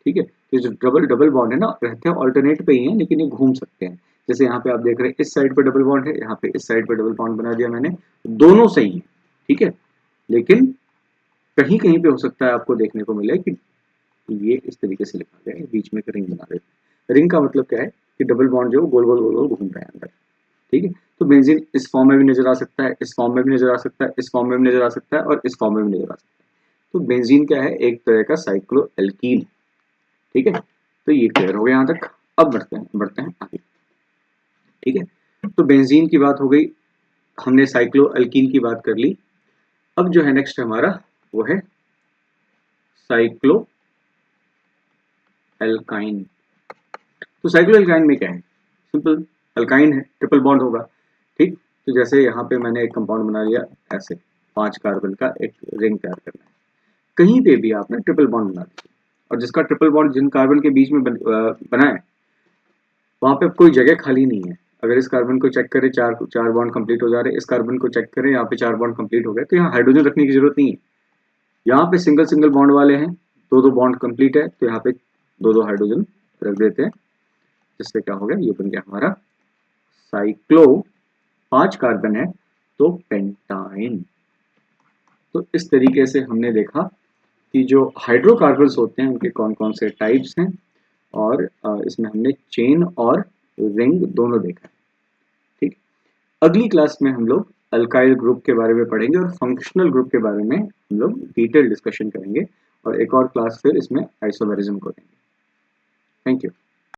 ठीक है। तो जो डबल डबल बॉन्ड है ना, रहते हैं ऑल्टरनेट पे ही है, लेकिन ये घूम सकते हैं। जैसे यहाँ पे आप देख रहे हैं इस साइड पे डबल बॉन्ड है, यहाँ पे इस साइड पे डबल बॉन्ड बना दिया मैंने, दोनों सही है, ठीक है। लेकिन कहीं कहीं पे हो सकता है आपको देखने को मिले कि ये इस तरीके से लिखा गया है, बीच में एक रिंग बना देते हैं। रिंग का मतलब क्या है कि डबल बॉन्ड जो गोल गोल गोल गोल घूम रहा है अंदर, ठीक है। तो बेंजीन इस फॉर्म में भी नजर आ सकता है, इस फॉर्म में भी नजर आ सकता है, इस फॉर्म में भी नजर आ सकता है, और इस फॉर्म में भी नजर आ सकता है। तो बेंजीन क्या है, एक तरह का साइक्लो एल्कीन, ठीक है। तो ये क्लियर हो गया यहाँ तक। अब बढ़ते हैं आगे, ठीक है। तो बेंजीन की बात हो गई, हमने साइक्लो अल्कीन की बात कर ली। अब जो है नेक्स्ट हमारा वो है साइक्लो एल्काइन। तो साइक्लो एल्काइन में क्या है, सिंपल, अल्काइन है, ट्रिपल बॉन्ड होगा, ठीक। तो जैसे यहाँ पे मैंने एक कंपाउंड बना लिया, ऐसे 5 कार्बन का एक रिंग तैयार करना है, कहीं पे भी आपने ट्रिपल बॉन्ड बना दिया, और जिसका ट्रिपल बॉन्ड जिन कार्बन के बीच में बना है वहां पे कोई जगह खाली नहीं है। अगर इस कार्बन को चेक करें, चार बॉन्ड कंप्लीट हो जा रहे हैं, इस कार्बन को चेक करें, यहाँ पे 4 बॉन्ड कंप्लीट हो गए, तो यहाँ हाइड्रोजन रखने की जरूरत नहीं है। यहाँ पे सिंगल सिंगल बॉन्ड वाले हैं, 2 बॉन्ड कंप्लीट है, तो यहाँ पे 2 हाइड्रोजन रख देते हैं, जिससे क्या हो गया, ये बन गया हमारा साइक्लो, 5 कार्बन है तो पेंटाइन। तो इस तरीके से हमने देखा कि जो हाइड्रोकार्बन्स होते हैं उनके कौन कौन से टाइप्स हैं, और इसमें हमने चेन और रिंग दोनों देखा है, ठीक। अगली क्लास में हम लोग अल्काइल ग्रुप के बारे में पढ़ेंगे और फंक्शनल ग्रुप के बारे में हम लोग डिटेल डिस्कशन करेंगे और एक और क्लास फिर इसमें आइसोमेरिज्म को देंगे। Thank you.